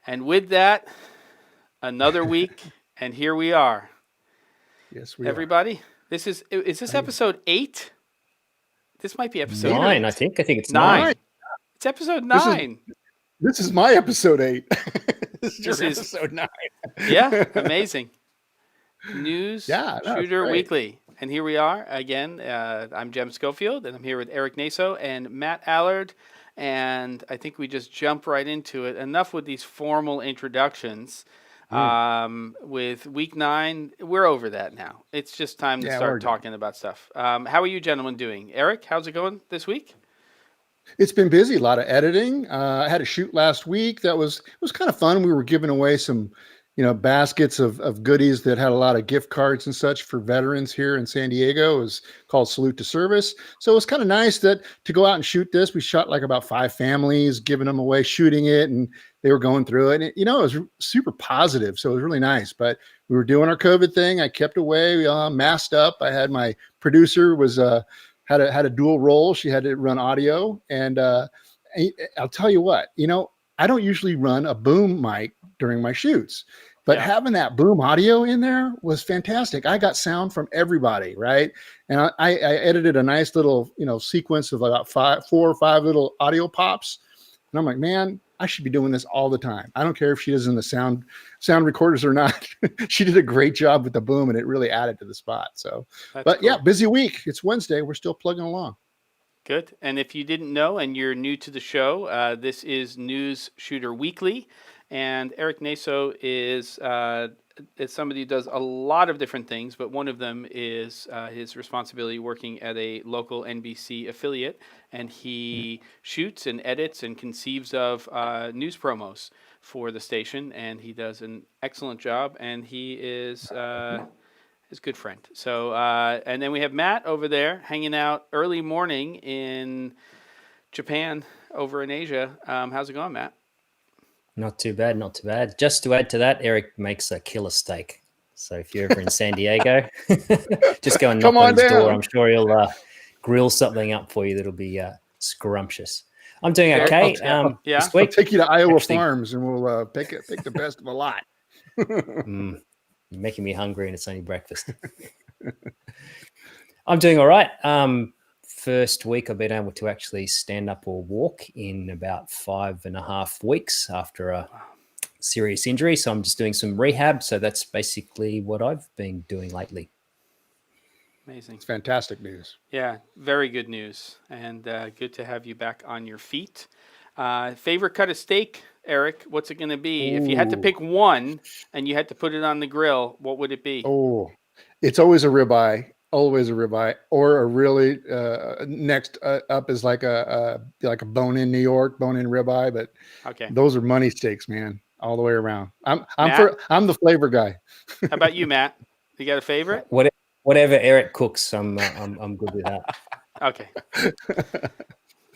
And with that, another week, and here we are. Yes, we Everybody, is this episode 8? This might be episode 9, 8. I think. I think it's 9. 9. It's episode This is 9. This is my episode 8. This is This your is- episode 9. Yeah, amazing. News Yeah, no, it's Shooter great. Weekly. And here we are again. I'm Jem Schofield, and I'm here with Erik Naso and Matt Allard. And I think we just jump right into it. Enough with these formal introductions. With week 9, we're over that now. It's just time to Yeah, we're start good. talking about stuff. How are you gentlemen doing? Erik, how's it going this week? It's been busy, a lot of editing. I had a shoot last week that was kind of fun. We were giving away some, baskets of goodies that had a lot of gift cards and such for veterans here in San Diego. It was called Salute to Service. So it was kind of nice to go out and shoot this. We shot like about 5 families, giving them away, shooting it, and they were going through it. And it was super positive. So it was really nice. But we were doing our COVID thing. I kept away, masked up. I had my producer had a dual role. She had to run audio. And I'll tell you what, I don't usually run a boom mic during my shoots, but having that boom audio in there was fantastic. I got sound from everybody, right? And I edited a nice little, sequence of about 4 or 5 little audio pops. And I'm like, man, I should be doing this all the time. I don't care if she does in the sound recorders or not. She did a great job with the boom, and it really added to the spot. So, That's yeah, cool. busy week. It's Wednesday. We're still plugging along. Good. And if you didn't know and you're new to the show, this is News Shooter Weekly. And Erik Naso is somebody who does a lot of different things, but one of them is his responsibility working at a local NBC affiliate. And he shoots and edits and conceives of news promos for the station. And he does an excellent job. And he is his good friend. So, and then we have Matt over there hanging out early morning in Japan, over in Asia. How's it going, Matt? Not too bad, not too bad. Just to add to that, Erik makes a killer steak. So if you're ever in San Diego, just go and knock Come on on his door. down. I'm sure he'll grill something up for you that'll be scrumptious. I'm doing okay. Yeah. This I'll week, take you to Iowa Actually- Farms, and we'll pick the best of a lot. you're making me hungry and it's only breakfast. I'm doing all right. First week I've been able to actually stand up or walk in about 5.5 weeks after a serious injury. So I'm just doing some rehab. So that's basically what I've been doing lately. Amazing. It's fantastic news. Yeah, very good news. And good to have you back on your feet. Favorite cut of steak, Erik? What's it going to be? If you had to Ooh. pick one and you had to put it on the grill, what would it be? Oh, it's always a ribeye. Always a ribeye, or a really next up is like a bone-in New York, bone-in ribeye. But Okay. those are money steaks, man, all the way around. I'm Matt? I'm the flavor guy. How about you, Matt? You got a favorite? Whatever Erik cooks, I'm good with that. Okay.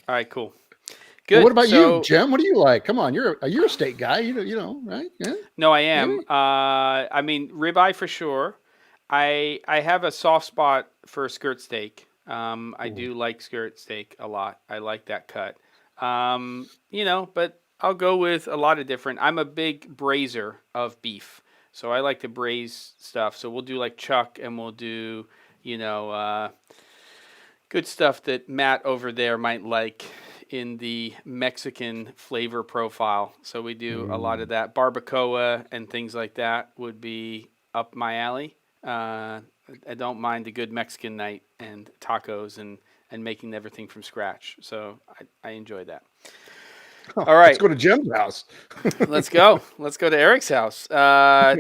All right, cool. Well, Good. what about So- you, Jem? What do you like? Come on, you're a steak guy. You know, right? Yeah. No, I am. Really? I mean, ribeye for sure. I have a soft spot for skirt steak. I do like skirt steak a lot. I like that cut. But I'll go with a lot of different. I'm a big braiser of beef, so I like to braise stuff. So we'll do like chuck, and we'll do good stuff that Matt over there might like in the Mexican flavor profile. So we do a lot of that. Barbacoa and things like that would be up my alley. I don't mind a good Mexican night and tacos and making everything from scratch. So I enjoy that. All right. Let's go to Jem's house. Let's go. Let's go to Erik's house.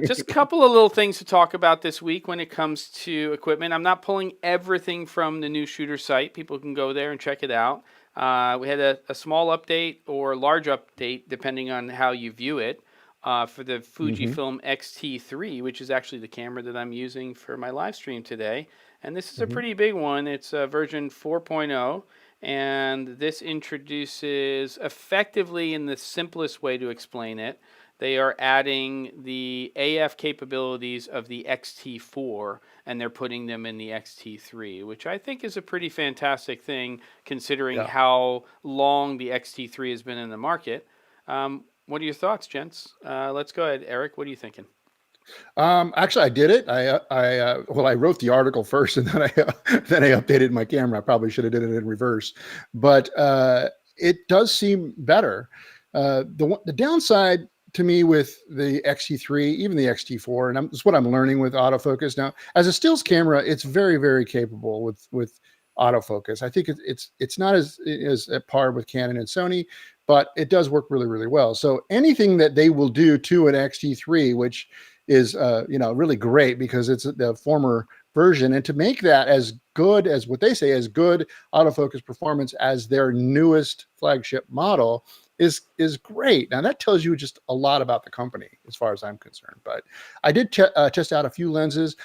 Just a couple of little things to talk about this week when it comes to equipment. I'm not pulling everything from the Newsshooter site. People can go there and check it out. We had a small update or large update, depending on how you view it, for the Fujifilm XT3, which is actually the camera that I'm using for my live stream today. And this is a pretty big one. It's version 4.0. And this introduces, effectively in the simplest way to explain it, they are adding the AF capabilities of the XT4, and they're putting them in the XT3, which I think is a pretty fantastic thing, considering how long the XT3 has been in the market. When What are your thoughts, gents? Let's go ahead. Erik, what are you thinking? Actually, I did it. I wrote the article first, and then then I updated my camera. I probably should have did it in reverse, but it does seem better. The downside to me with the XT3, even the XT4, and it's what I'm learning with autofocus now. As a stills camera, it's very, very capable with autofocus. I think it's not as at par with Canon and Sony, but it does work really, really well. So anything that they will do to an XT3, which is really great because it's the former version, and to make that as good as what they say as good autofocus performance as their newest flagship model is great. Now that tells you just a lot about the company as far as I'm concerned. But I did test out a few lenses.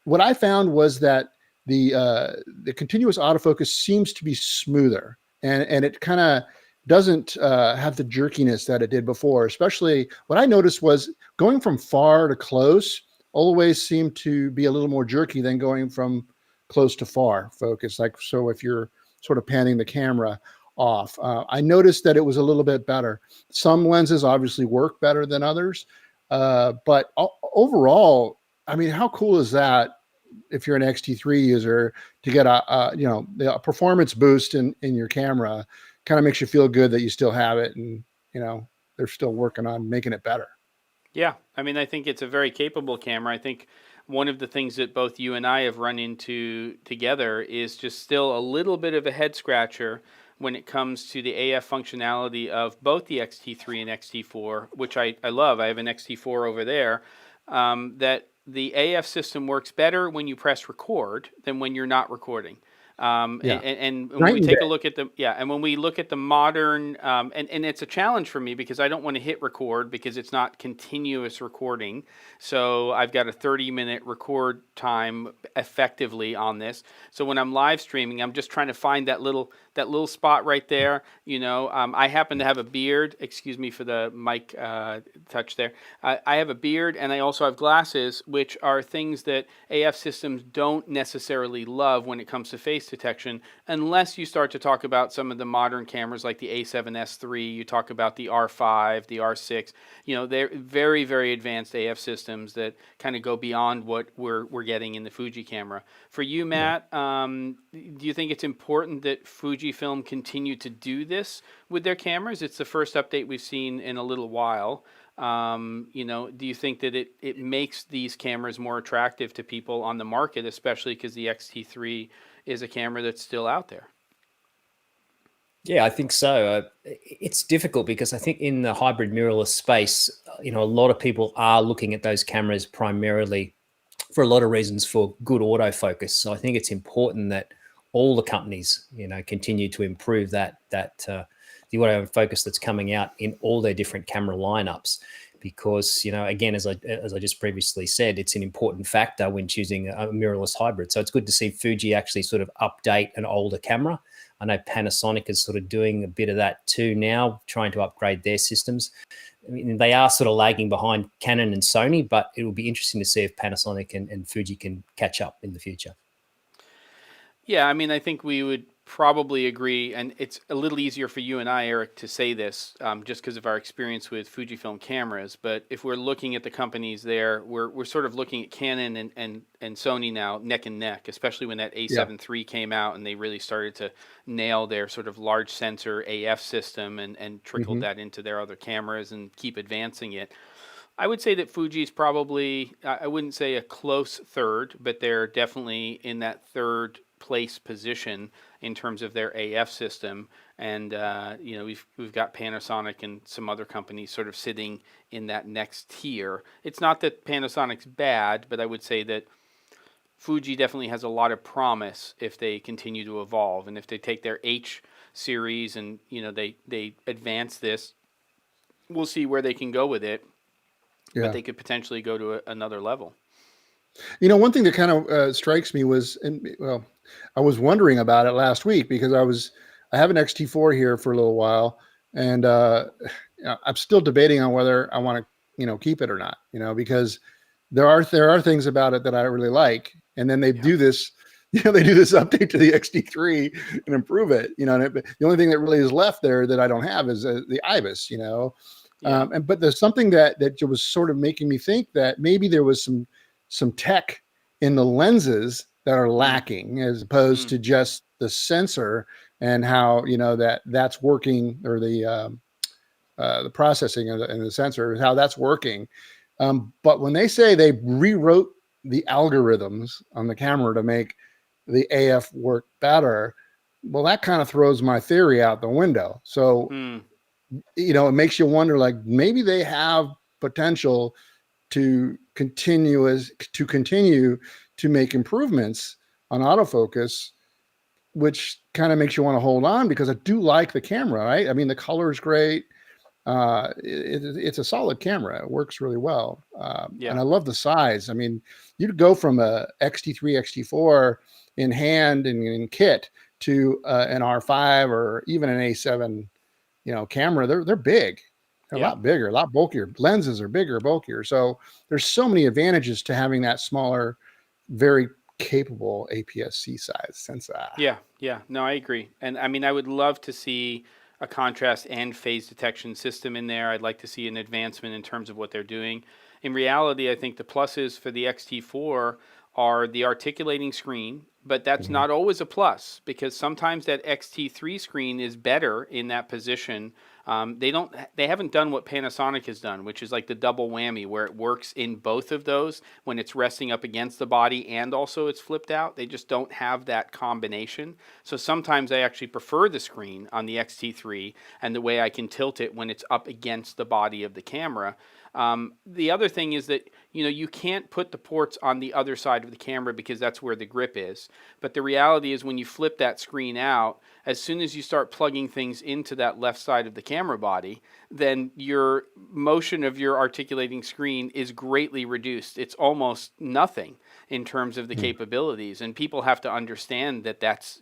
What I found was that the continuous autofocus seems to be smoother, and it kind of doesn't have the jerkiness that it did before. Especially what I noticed was going from far to close always seemed to be a little more jerky than going from close to far focus. Like, so if you're sort of panning the camera off, I noticed that it was a little bit better. Some lenses obviously work better than others, but overall, I mean, how cool is that if you're an XT3 user to get a performance boost in your camera? Kind of makes you feel good that you still have it, and they're still working on making it better. Yeah, I mean, I think it's a very capable camera. I think one of the things that both you and I have run into together is just still a little bit of a head scratcher when it comes to the AF functionality of both the XT3 and XT4, which I love. I have an XT4 over there, that the AF system works better when you press record than when you're not recording. And when we take a look at and when we look at the modern, and it's a challenge for me because I don't want to hit record because it's not continuous recording. So I've got a 30-minute record time effectively on this. So when I'm live streaming, I'm just trying to find that little spot right there. I happen to have a beard. Excuse me for the mic touch there. I have a beard, and I also have glasses, which are things that AF systems don't necessarily love when it comes to face detection, unless you start to talk about some of the modern cameras like the A7S III. You talk about the R5, the R6. They're very, very advanced AF systems that kind of go beyond what we're getting in the Fuji camera. For you, Matt, do you think it's important that Fujifilm continue to do this with their cameras? It's the first update we've seen in a little while. Do you think that it makes these cameras more attractive to people on the market, especially because the XT3 is a camera that's still out there? Yeah, I think so. It's difficult because I think in the hybrid mirrorless space, a lot of people are looking at those cameras primarily for a lot of reasons for good autofocus. So I think it's important that all the companies, continue to improve the autofocus that's coming out in all their different camera lineups, because again, as I just previously said, it's an important factor when choosing a mirrorless hybrid. So it's good to see Fuji actually sort of update an older camera. I know Panasonic is sort of doing a bit of that too now, trying to upgrade their systems. I mean, they are sort of lagging behind Canon and Sony, but it will be interesting to see if Panasonic and Fuji can catch up in the future. Yeah, I mean, I think we would probably agree, and it's a little easier for you and I, Erik, to say this just because of our experience with Fujifilm cameras. But if we're looking at the companies there, we're sort of looking at Canon and Sony now neck and neck, especially when that A7 III came out and they really started to nail their sort of large sensor AF system and trickled that into their other cameras and keep advancing it. I would say that Fuji's probably, I wouldn't say a close third, but they're definitely in that third place position in terms of their AF system. And we've got Panasonic and some other companies sort of sitting in that next tier. It's not that Panasonic's bad, but I would say that Fuji definitely has a lot of promise if they continue to evolve, and if they take their H series and they advance this, we'll see where they can go with it. Yeah. But they could potentially go to another level. One thing that kind of strikes me was, I was wondering about it last week because I have an XT4 here for a little while, and I'm still debating on whether I want to, keep it or not, because there are things about it that I really like, and then they do this, they do this update to the XT3 and improve it, and the only thing that really is left there that I don't have is the IBIS, Yeah. But there's something that was sort of making me think that maybe there was some tech in the lenses that are lacking, as opposed to just the sensor and how, that's working, or the processing and the sensor, how that's working. But when they say they rewrote the algorithms on the camera to make the AF work better, well, that kind of throws my theory out the window. So, it makes you wonder, like, maybe they have potential to continue to make improvements on autofocus, which kind of makes you want to hold on, because I do like the camera, right? I mean, the color is great. It's a solid camera. It works really well. And I love the size. I mean, you'd go from a XT3, XT4 in hand and in kit to an R5 or even an A7, camera. They're big. They're a lot bigger, a lot bulkier. Lenses are bigger, bulkier. So there's so many advantages to having that smaller, very capable APS-C size sensor. Yeah. No, I agree. And I mean, I would love to see a contrast and phase detection system in there. I'd like to see an advancement in terms of what they're doing. In reality, I think the pluses for the XT4 are the articulating screen, but that's not always a plus, because sometimes that XT3 screen is better in that position. They haven't done what Panasonic has done, which is like the double whammy, where it works in both of those when it's resting up against the body and also it's flipped out. They just don't have that combination. So sometimes I actually prefer the screen on the XT3 and the way I can tilt it when it's up against the body of the camera. The other thing is that, you can't put the ports on the other side of the camera because that's where the grip is. But the reality is, when you flip that screen out, as soon as you start plugging things into that left side of the camera body, then your motion of your articulating screen is greatly reduced. It's almost nothing in terms of the capabilities. And people have to understand that that's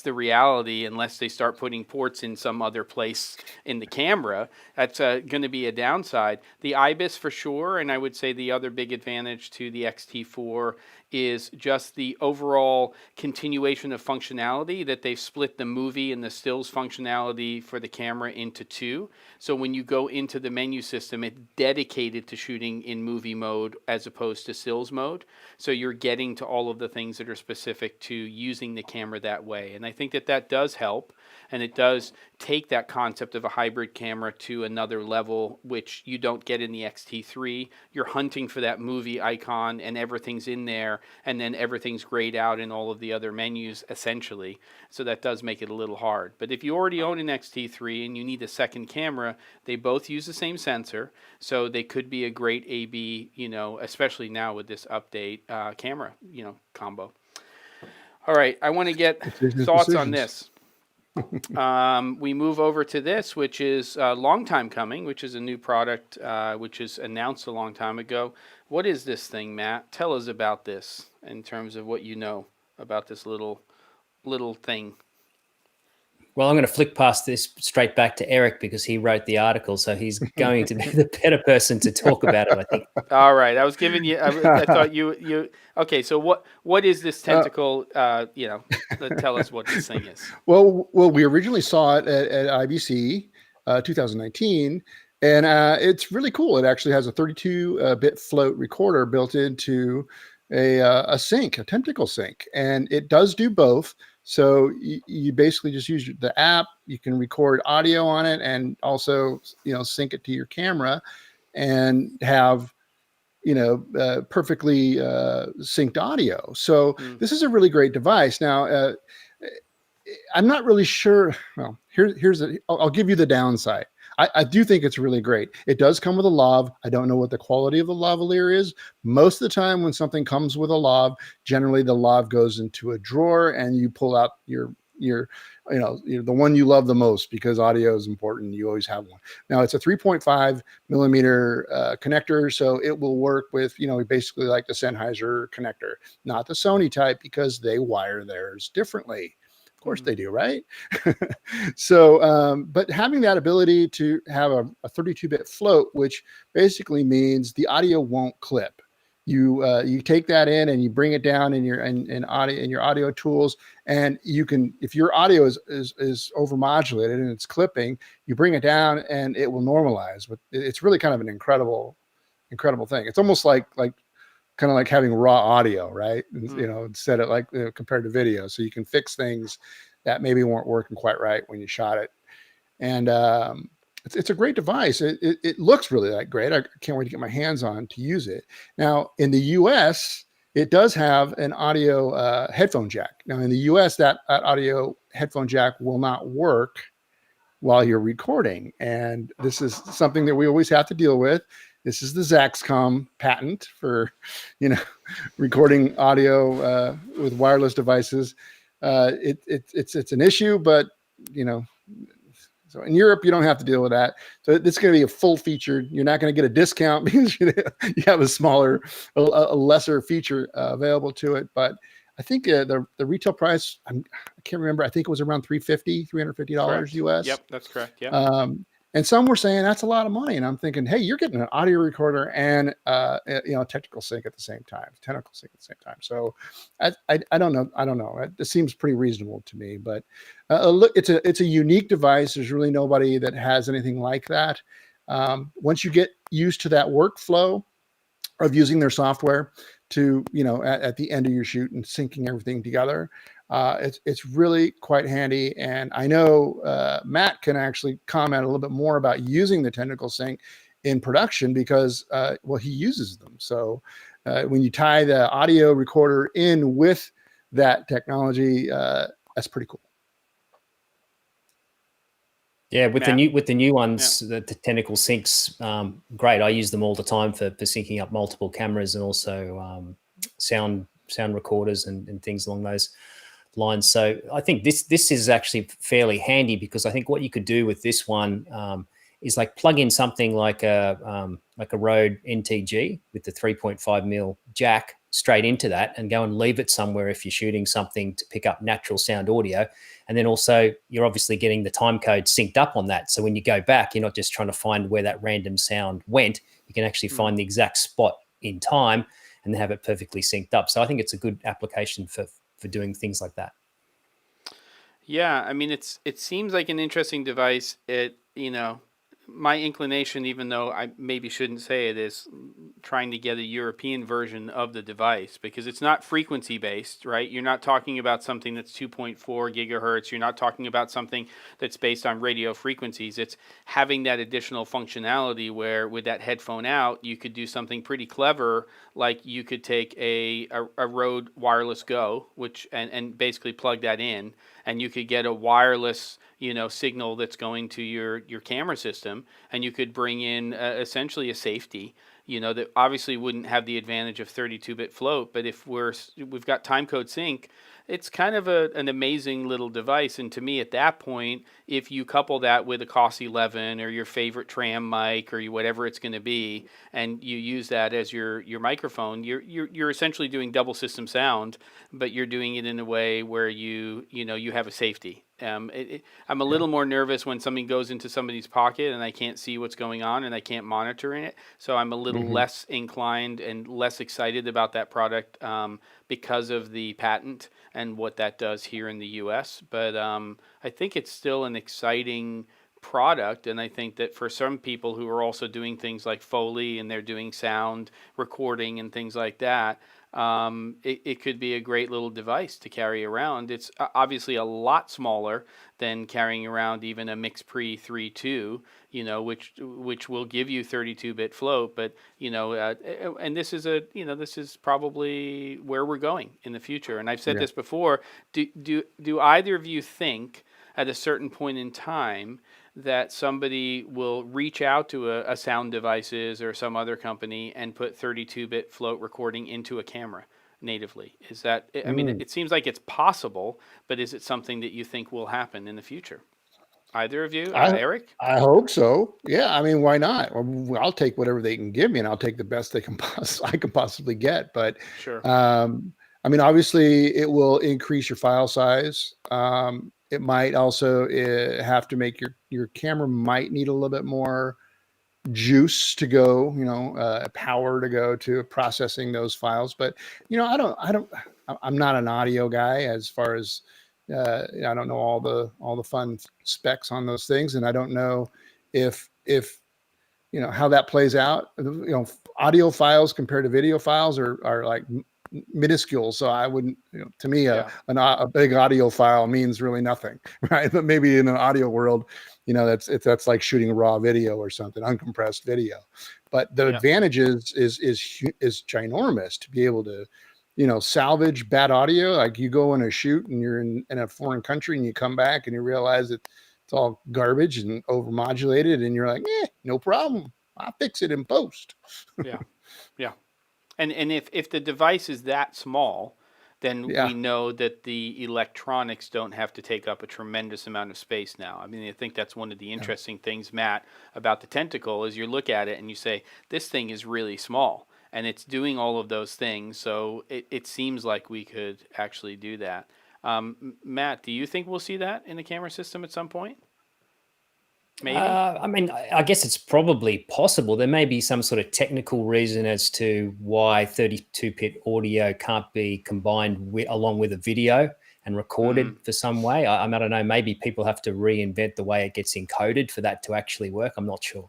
the reality, unless they start putting ports in some other place in the camera. That's going to be a downside. The IBIS for sure, and I would say the other big advantage to the XT4 is just the overall continuation of functionality, that they've split the movie and the stills functionality for the camera into two. So when you go into the menu system, it's dedicated to shooting in movie mode as opposed to stills mode. So you're getting to all of the things that are specific to using the camera that way. And I think that does help. And it does take that concept of a hybrid camera to another level, which you don't get in the XT3. You're hunting for that movie icon and everything's in there, and then everything's grayed out in all of the other menus, essentially. So that does make it a little hard. But if you already own an XT3 and you need a second camera, they both use the same sensor. So they could be a great AB, especially now with this update camera, combo. All right, I want to get thoughts on this. We move over to this, which is a long time coming, which is a new product, which is announced a long time ago. What is this thing, Matt? Tell us about this in terms of what you know about this little thing. Well, I'm going to flick past this straight back to Erik, because he wrote the article, so he's going to be the better person to talk about it, I think. All right, I was giving you. I thought you. Okay, so what is this tentacle? Tell us what this thing is. Well, we originally saw it at IBC 2019, and it's really cool. It actually has a 32-bit float recorder built into a sync, a Tentacle Sync, and it does do both. So you basically just use the app. You can record audio on it and also, sync it to your camera and have, perfectly synced audio. So this is a really great device. Now, I'm not really sure. Well, I'll give you the downside. I do think it's really great. It does come with a lav. I don't know what the quality of the lavalier is. Most of the time when something comes with a lav, generally the lav goes into a drawer and you pull out your the one you love the most, because audio is important. You always have one. Now it's a 3.5 millimeter connector. So it will work with, basically like the Sennheiser connector, not the Sony type, because they wire theirs differently. Of course they do, right? So, but having that ability to have a 32-bit float, which basically means the audio won't clip. you take that in and you bring it down in your audio tools, and you can, if your audio is overmodulated and it's clipping, you bring it down and it will normalize. But it's really kind of an incredible thing. It's almost like kind of like having raw audio, right? Instead of compared to video, so you can fix things that maybe weren't working quite right when you shot it. And it's a great device. It looks really great. I can't wait to get my hands on to use it. Now in the US, it does have an audio headphone jack. Now in the US, that audio headphone jack will not work while you're recording, and this is something that we always have to deal with. This is the Zaxcom patent for, recording audio with wireless devices. It's an issue, but so in Europe, you don't have to deal with that. So it's going to be a full featured. You're not going to get a discount because you have a lesser feature available to it. But I think the retail price, I can't remember. I think it was around $350 US. Yep, that's correct. Yeah. And some were saying that's a lot of money. And I'm thinking, hey, you're getting an audio recorder and Tentacle Sync at the same time, Tentacle Sync at the same time. So I don't know. It seems pretty reasonable to me. But look, it's a unique device. There's really nobody that has anything like that. Once you get used to that workflow of using their software to, at the end of your shoot and syncing everything together, it's really quite handy. And I know Matt can actually comment a little bit more about using the Tentacle Sync in production because, he uses them. So when you tie the audio recorder in with that technology, that's pretty cool. Yeah, with the new ones, the Tentacle Sync's great. I use them all the time for syncing up multiple cameras and also sound recorders and things along those lines. So I think this is actually fairly handy because I think what you could do with this one is like plug in something like a Rode NTG with the 3.5mm jack straight into that and go and leave it somewhere if you're shooting something to pick up natural sound audio. And then also you're obviously getting the time code synced up on that. So when you go back, you're not just trying to find where that random sound went. You can actually find the exact spot in time and have it perfectly synced up. So I think it's a good application for doing things like that. Yeah, I mean, it seems like an interesting device. My inclination, even though I maybe shouldn't say it, is trying to get a European version of the device because it's not frequency based, right? You're not talking about something that's 2.4 gigahertz. You're not talking about something that's based on radio frequencies. It's having that additional functionality where with that headphone out, you could do something pretty clever, like you could take a Rode Wireless Go, and basically plug that in, and you could get a wireless signal that's going to your camera system, and you could bring in essentially a safety, that obviously wouldn't have the advantage of 32-bit float, but if we've got timecode sync, it's kind of an amazing little device. And to me, at that point, if you couple that with a COS 11 or your favorite tram mic or whatever it's going to be, and you use that as your microphone, you're essentially doing double system sound, but you're doing it in a way where you have a safety. I'm a little more nervous when something goes into somebody's pocket and I can't see what's going on and I can't monitor it. So I'm a little less inclined and less excited about that product because of the patent and what that does here in the US. But I think it's still an exciting product, and I think that for some people who are also doing things like Foley and they're doing sound recording and things like that, it could be a great little device to carry around. It's obviously a lot smaller than carrying around even a MixPre 3.2, which will give you 32-bit float. But and this is probably where we're going in the future. And I've said this before. Do either of you think at a certain point in time that somebody will reach out to a Sound Devices or some other company and put 32-bit float recording into a camera natively? Is that, I mean, it seems like it's possible, but is it something that you think will happen in the future? Either of you? Erik? I hope so. Yeah, I mean, why not? I'll take whatever they can give me, and I'll take the best I can possibly get. But sure. I mean, obviously, it will increase your file size. It might also have to make your camera might need a little bit more juice to go, power to go to processing those files. But I'm not an audio guy as far as I don't know all the fun specs on those things, and I don't know if how that plays out. Audio files compared to video files are like minuscule. So I wouldn't, to me, Yeah. a big audio file means really nothing, right? But maybe in an audio world, that's like shooting raw video or something, uncompressed video. But the Yeah. advantage is ginormous to be able to, salvage bad audio. Like you go on a shoot and you're in a foreign country and you come back and you realize that it's all garbage and overmodulated, and you're like, no problem. I'll fix it in post. Yeah. Yeah. And if the device is that small, then Yeah. we know that the electronics don't have to take up a tremendous amount of space now. I mean, I think that's one of the interesting things, Matt, about the Tentacle is you look at it and you say, this thing is really small and it's doing all of those things. So it seems like we could actually do that. Matt, do you think we'll see that in the camera system at some point? Maybe. I mean, I guess it's probably possible. There may be some sort of technical reason as to why 32-bit audio can't be combined along with a video and recorded for some way. I don't know. Maybe people have to reinvent the way it gets encoded for that to actually work. I'm not sure.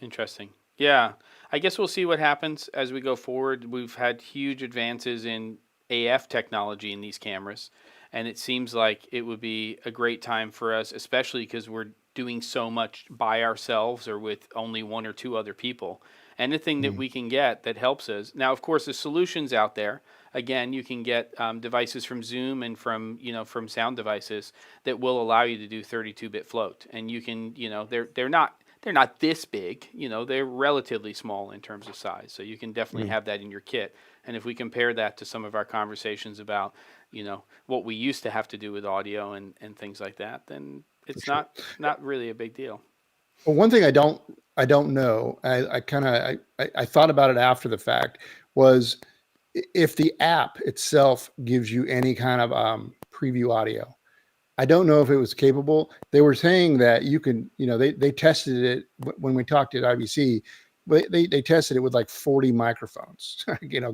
Interesting. Yeah. I guess we'll see what happens as we go forward. We've had huge advances in AF technology in these cameras, and it seems like it would be a great time for us, especially because we're doing so much by ourselves or with only one or two other people. Anything that we can get that helps us. Now, of course, the solutions out there. Again, you can get devices from Zoom and from sound devices that will allow you to do 32-bit float, and you can they're not this big, they're relatively small in terms of size. So you can definitely have that in your kit. And if we compare that to some of our conversations about, what we used to have to do with audio and things like that, then it's not really a big deal. Well, one thing I don't know, I thought about it after the fact, was if the app itself gives you any kind of preview audio. I don't know if it was capable. They were saying that you can, they tested it when we talked at IBC, but they tested it with like 40 microphones,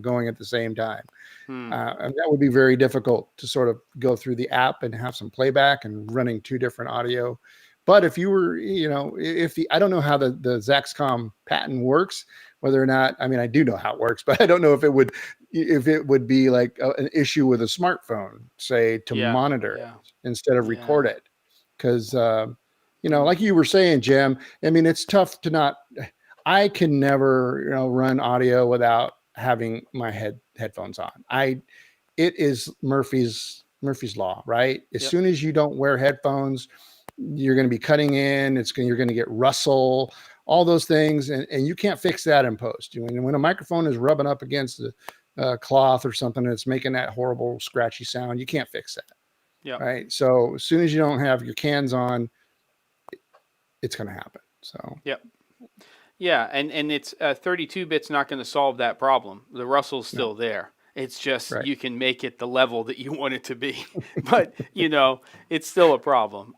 going at the same time. And that would be very difficult to sort of go through the app and have some playback and running two different audio. But if you were, I don't know how the Zaxcom patent works, whether or not, I mean, I do know how it works, but I don't know if it would be like an issue with a smartphone, say, to monitor it instead of record it. Because, like you were saying, Jem, I mean, it's tough to not, I can never, run audio without having my headphones on. It is Murphy's law, right? As soon as you don't wear headphones, you're going to be cutting in, you're going to get rustle, all those things. And you can't fix that in post. When a microphone is rubbing up against the cloth or something, and it's making that horrible scratchy sound, you can't fix that. Yeah. Right. So as soon as you don't have your cans on, it's going to happen. So, yep. Yeah. And it's 32 bits not going to solve that problem. The rustle's still there. It's just you can make it the level that you want it to be, but it's still a problem.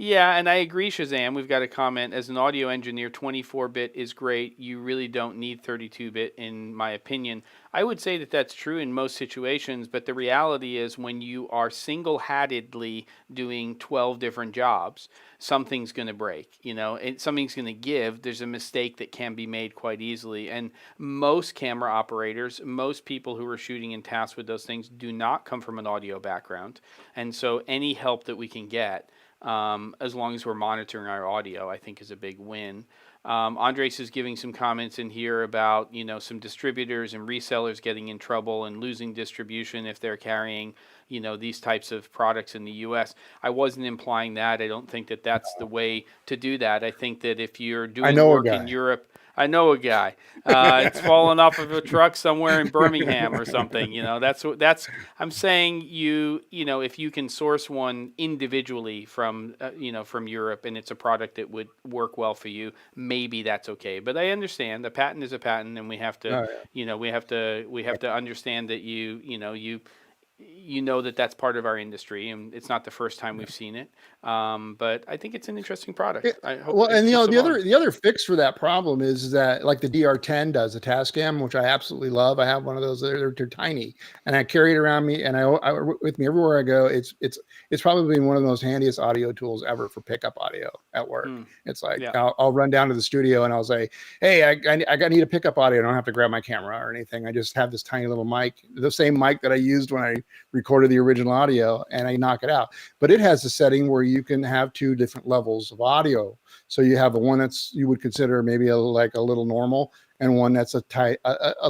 Yeah, and I agree, Shazam. We've got a comment. As an audio engineer, 24-bit is great. You really don't need 32-bit, in my opinion. I would say that that's true in most situations, but the reality is when you are single-handedly doing 12 different jobs, something's going to break, and something's going to give. There's a mistake that can be made quite easily. And most camera operators, most people who are shooting and tasked with those things do not come from an audio background. And so any help that we can get, as long as we're monitoring our audio, I think is a big win. Andres is giving some comments in here about, some distributors and resellers getting in trouble and losing distribution if they're carrying, these types of products in the U.S. I wasn't implying that. I don't think that that's the way to do that. I think that if you're doing work in Europe, I know a guy. It's fallen off of a truck somewhere in Birmingham or something. That's. I'm saying if you can source one individually from from Europe and it's a product that would work well for you, maybe that's okay. But I understand the patent is a patent, and we have to we have to understand that you you know that that's part of our industry, and it's not the first time we've seen it. But I think it's an interesting product. I hope. Well, and keeps the other fix for that problem is that, like the DR10 does, a Tascam, which I absolutely love. I have one of those. They're tiny, and I carry it around me, and I with me everywhere I go. It's probably been one of the most handiest audio tools ever for pickup audio at work. It's like I'll run down to the studio and I'll say, "Hey, I need a pickup audio. I don't have to grab my camera or anything. I just have this tiny little mic, the same mic that I used when I recorded the original audio, and I knock it out." But it has a setting where you can have two different levels of audio. So you have the one that's you would consider maybe like a little normal, and one that's a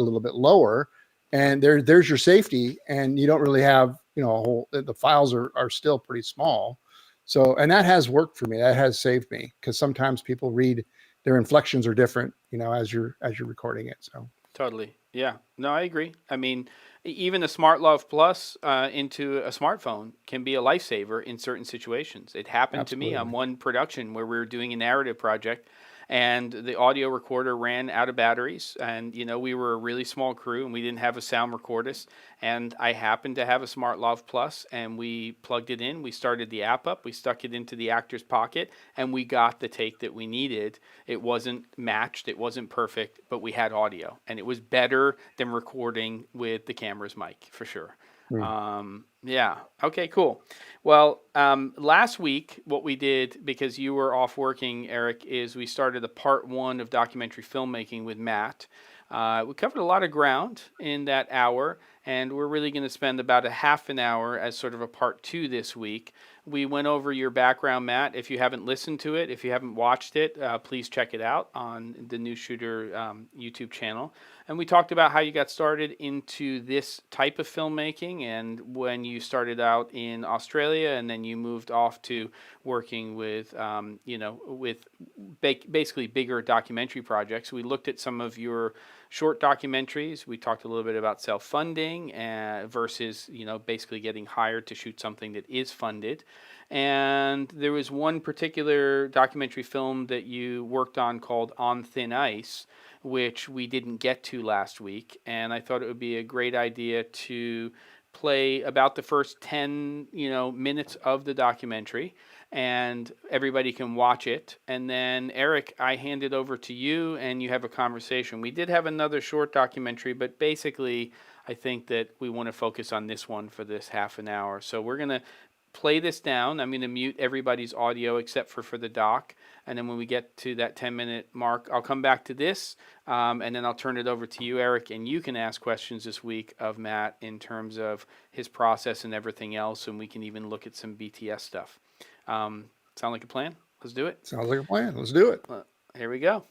little bit lower. And there's your safety, and you don't really have, you know, the files are still pretty small. So, and that has worked for me. That has saved me, because sometimes people read, their inflections are different, you know, as you're recording it. So totally. Yeah. No, I agree. I mean, even a Smart Love Plus into a smartphone can be a lifesaver in certain situations. It happened to me on one production where we were doing a narrative project, and the audio recorder ran out of batteries, and you know, we were a really small crew and we didn't have a sound recordist, and I happened to have a Smart Love Plus, and we plugged it in, we started the app up, we stuck it into the actor's pocket, and we got the take that we needed. It wasn't matched, it wasn't perfect, but we had audio, and it was better than recording with the camera's mic, for sure. Yeah. Okay, cool. Well, last week, what we did, because you were off working, Erik, is we started a part 1 of documentary filmmaking with Matt. We covered a lot of ground in that hour, and we're really going to spend about a half an hour as sort of a part 2 this week. We went over your background, Matt. If you haven't listened to it, if you haven't watched it, please check it out on the Newsshooter YouTube channel. And we talked about how you got started into this type of filmmaking, and when you started out in Australia, and then you moved off to working with, with basically bigger documentary projects. We looked at some of your short documentaries. We talked a little bit about self-funding versus, basically getting hired to shoot something that is funded. And there was one particular documentary film that you worked on called On Thin Ice, which we didn't get to last week. And I thought it would be a great idea to play about the first 10, minutes of the documentary, and everybody can watch it. And then, Erik, I hand it over to you, and you have a conversation. We did have another short documentary, but basically, I think that we want to focus on this one for this half an hour. So we're going to play this down. I'm going to mute everybody's audio except for the doc. And then when we get to that 10-minute mark, I'll come back to this, and then I'll turn it over to you, Erik, and you can ask questions this week of Matt in terms of his process and everything else, and we can even look at some BTS stuff. Sound like a plan? Let's do it. Sounds like a plan. Let's do it. Here we go.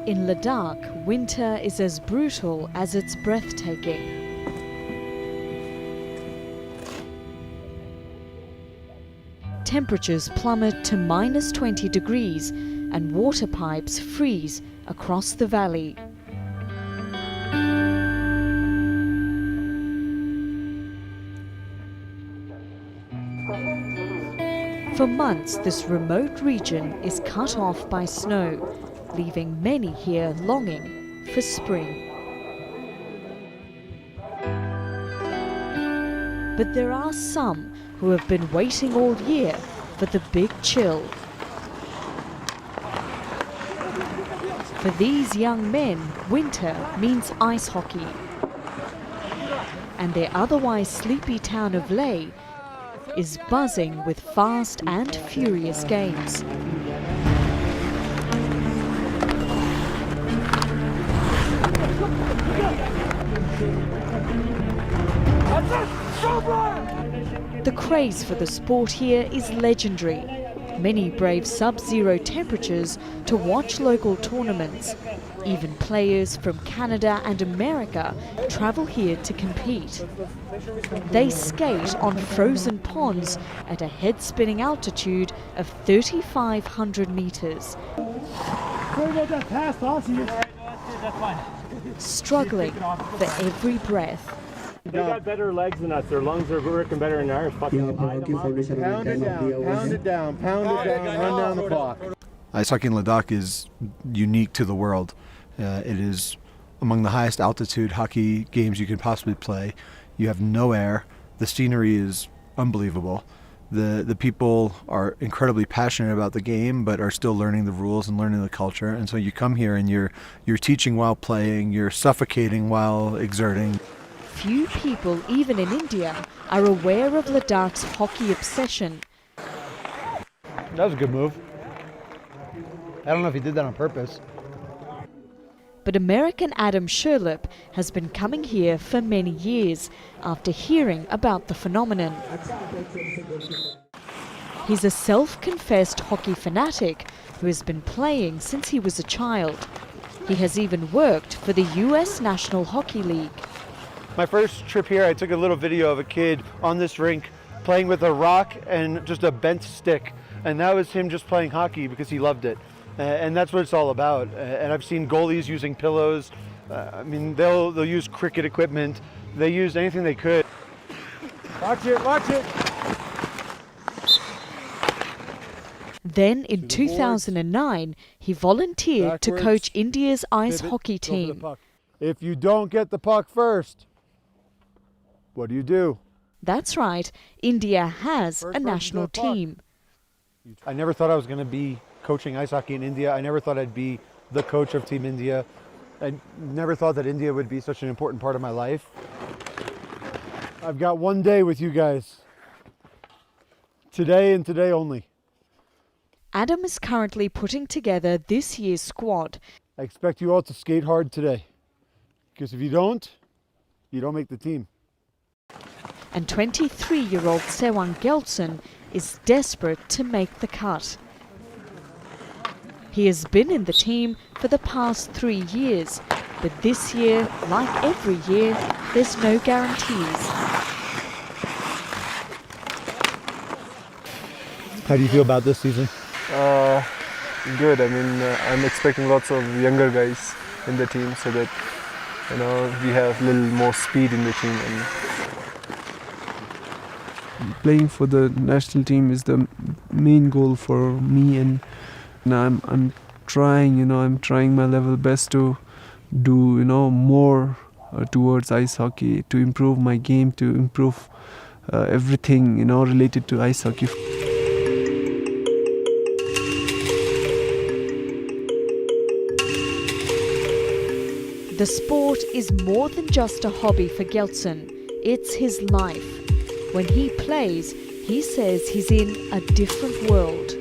In Ladakh, winter is as brutal as it's breathtaking. Temperatures plummet to -20 degrees and water pipes freeze across the valley. For months, this remote region is cut off by snow, leaving many here longing for spring. But there are some who have been waiting all year for the big chill. For these young men, winter means ice hockey. And their otherwise sleepy town of Leh is buzzing with fast and furious games. The craze for the sport here is legendary. Many brave sub-zero temperatures to watch local tournaments. Even players from Canada and America travel here to compete. They skate on frozen ponds at a head-spinning altitude of 3,500 meters. Struggling for every breath. They got better legs than us. Their lungs are working better than ours. Pound it down, run down the clock. Ice hockey in Ladakh is unique to the world. It is among the highest altitude hockey games you can possibly play. You have no air. The scenery is unbelievable. The people are incredibly passionate about the game, but are still learning the rules and learning the culture. And so you come here and you're teaching while playing, you're suffocating while exerting. Few people, even in India, are aware of Ladakh's hockey obsession. That was a good move. I don't know if he did that on purpose. But American Adam Sherlip has been coming here for many years after hearing about the phenomenon. He's a self-confessed hockey fanatic who has been playing since he was a child. He has even worked for the US National Hockey League. My first trip here, I took a little video of a kid on this rink playing with a rock and just a bent stick. And that was him just playing hockey because he loved it. And that's what it's all about. And I've seen goalies using pillows. I mean, they'll use cricket equipment. They use anything they could. Watch it, watch it. Then in 2009, he volunteered to coach India's ice hockey team. If you don't get the puck first, what do? That's right, India has a national team. I never thought I was going to be coaching ice hockey in India. I never thought I'd be the coach of Team India. I never thought that India would be such an important part of my life. I've got one day with you guys. Today and today only. Adam is currently putting together this year's squad. I expect you all to skate hard today. Because if you don't make the team. And 23-year-old Sewang Gelson is desperate to make the cut. He has been in the team for the past 3 years, but this year, like every year, there's no guarantees. How do you feel about this season? Good. I mean, I'm expecting lots of younger guys in the team so that, we have a little more speed in the team. And playing for the national team is the main goal for me, and I'm trying, I'm trying my level best to do, more towards ice hockey, to improve my game, to improve everything, related to ice hockey. The sport is more than just a hobby for Gelson. It's his life. When he plays, he says he's in a different world.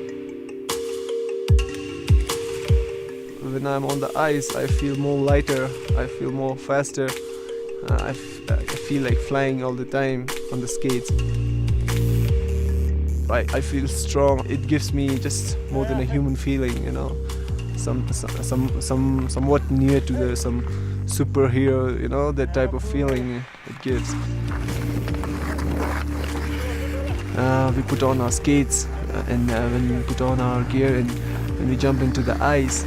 When I'm on the ice, I feel more lighter, I feel more faster. I feel like flying all the time on the skates. I feel strong. It gives me just more than a human feeling, somewhat near to some superhero, that type of feeling it gives. We put on our skates, and when we put on our gear and when we jump into the ice,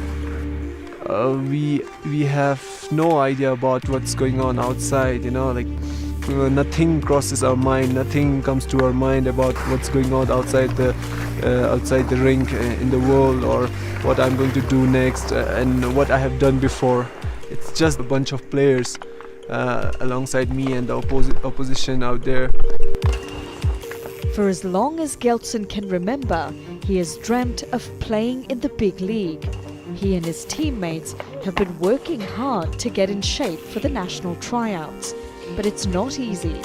we have no idea about what's going on outside, nothing crosses our mind, nothing comes to our mind about what's going on outside the rink, in the world, or what I'm going to do next, and what I have done before. It's just a bunch of players alongside me and the opposition out there. For as long as Gelson can remember, he has dreamt of playing in the big league. He and his teammates have been working hard to get in shape for the national tryouts, but it's not easy.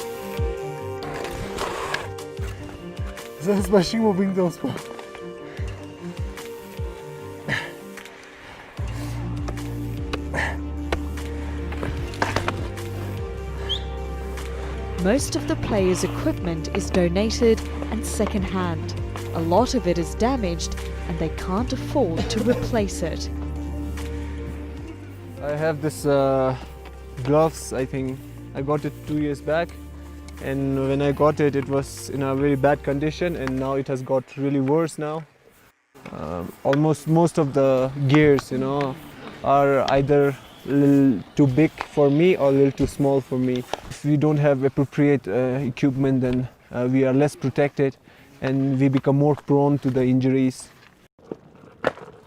Most of the players' equipment is donated and second-hand. A lot of it is damaged and they can't afford to replace it. I have this gloves, I think. I got it 2 years back, and when I got it, it was in a very bad condition, and now it has got really worse now. Almost most of the gears, are either a little too big for me or a little too small for me. If we don't have appropriate equipment, then we are less protected and we become more prone to the injuries.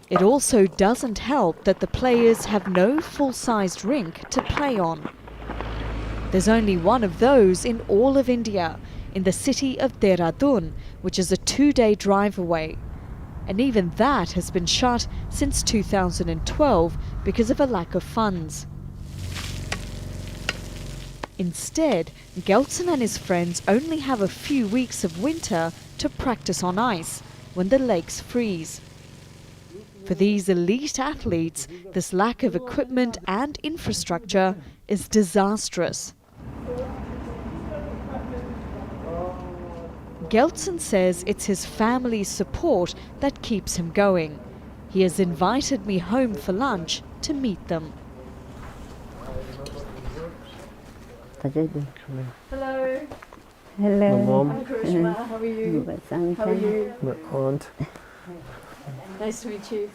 It also doesn't help that the players have no full-sized rink to play on. There's only one of those in all of India, in the city of Dehradun, which is a 2-day drive away. And even that has been shut since 2012 because of a lack of funds. Instead, Gelson and his friends only have a few weeks of winter to practice on ice when the lakes freeze. For these elite athletes, this lack of equipment and infrastructure is disastrous. Gelson says it's his family's support that keeps him going. He has invited me home for lunch to meet them. Hello. My mom. I'm Karishma. How are you? How are you? My aunt. Nice to meet you.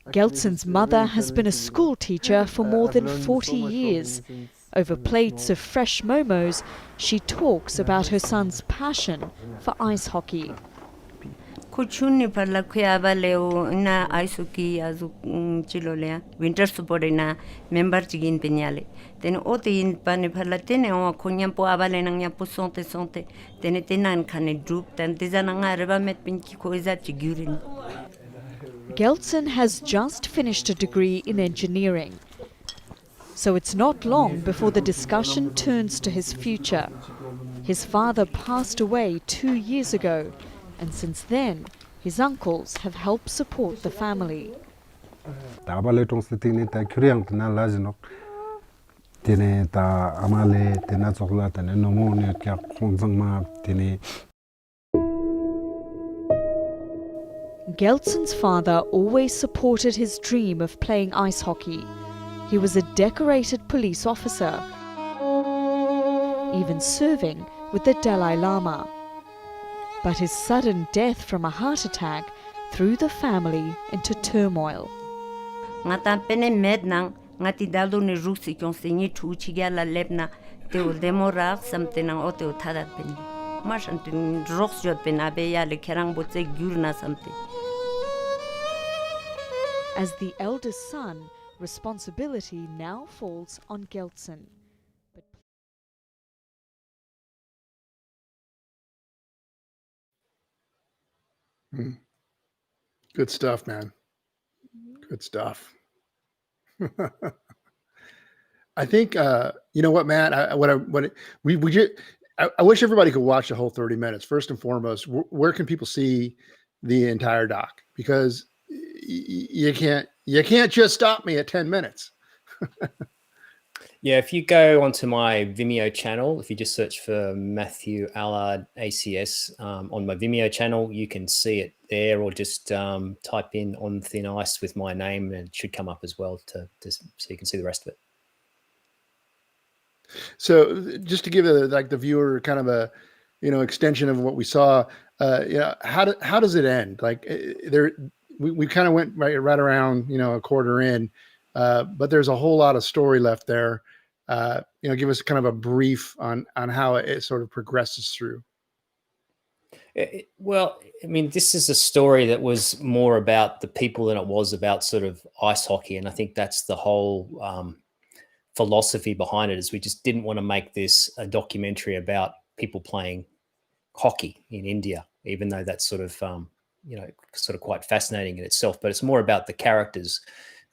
Gelson's mother has been a school teacher for more than 40 years. Over plates of fresh momos, she talks about her son's passion for ice hockey. Kuchuni parla kuyaba leo na ice hockey azu chilolea winter support na member chigin penyale. Then ote in pane parla tene o kunyampo abale nang nyapo sonte tene tenan kane drup tan tezananga reba met pinki koiza chigurin. Gelson has just finished a degree in engineering. So it's not long before the discussion turns to his future. His father passed away 2 years ago, and since then, his uncles have helped support the family. Gelson's father always supported his dream of playing ice hockey. He was a decorated police officer, even serving with the Dalai Lama. But his sudden death from a heart attack threw the family into turmoil. Ngata pene med nang ngati dalu ne rusi kyon singi tu chigala lebna te ul demorar something nang ote utada pene. Mashantin rox jot pen abeya le kerang botse gurna something. As the eldest son, responsibility now falls on Gelson. Good stuff, man. Good stuff. I think you know what, Matt. I wish everybody could watch the whole 30 minutes. First and foremost, where can people see the entire doc? Because you can't just stop me at 10 minutes. Yeah, if you go onto my Vimeo channel, if you just search for Matthew Allard ACS on my Vimeo channel, you can see it there, or just type in On Thin Ice with my name and it should come up as well so you can see the rest of it. So just to give the viewer kind of a extension of what we saw, how does it end? Like we kind of went right around a quarter in, but there's a whole lot of story left there. Give us kind of a brief on how it sort of progresses through. Well, I mean, this is a story that was more about the people than it was about sort of ice hockey, and I think that's the whole philosophy behind it. Is we just didn't want to make this a documentary about people playing hockey in India, even though that's sort of sort of quite fascinating in itself. But it's more about the characters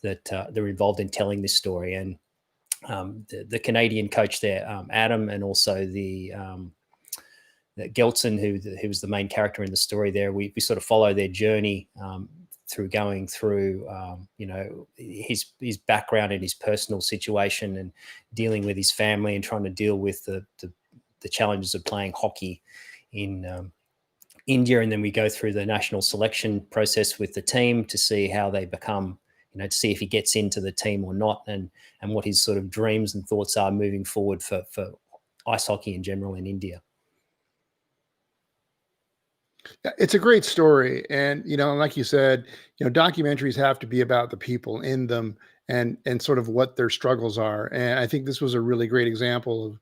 that are involved in telling this story, and the Canadian coach there, Adam, and also the Gelson, who was the main character in the story there. We sort of follow their journey through going through his background and his personal situation, and dealing with his family, and trying to deal with the the challenges of playing hockey in India, and then we go through the national selection process with the team to see how they become, to see if he gets into the team or not, and what his sort of dreams and thoughts are moving forward for ice hockey in general in India. It's a great story. And, like you said, documentaries have to be about the people in them and sort of what their struggles are. And I think this was a really great example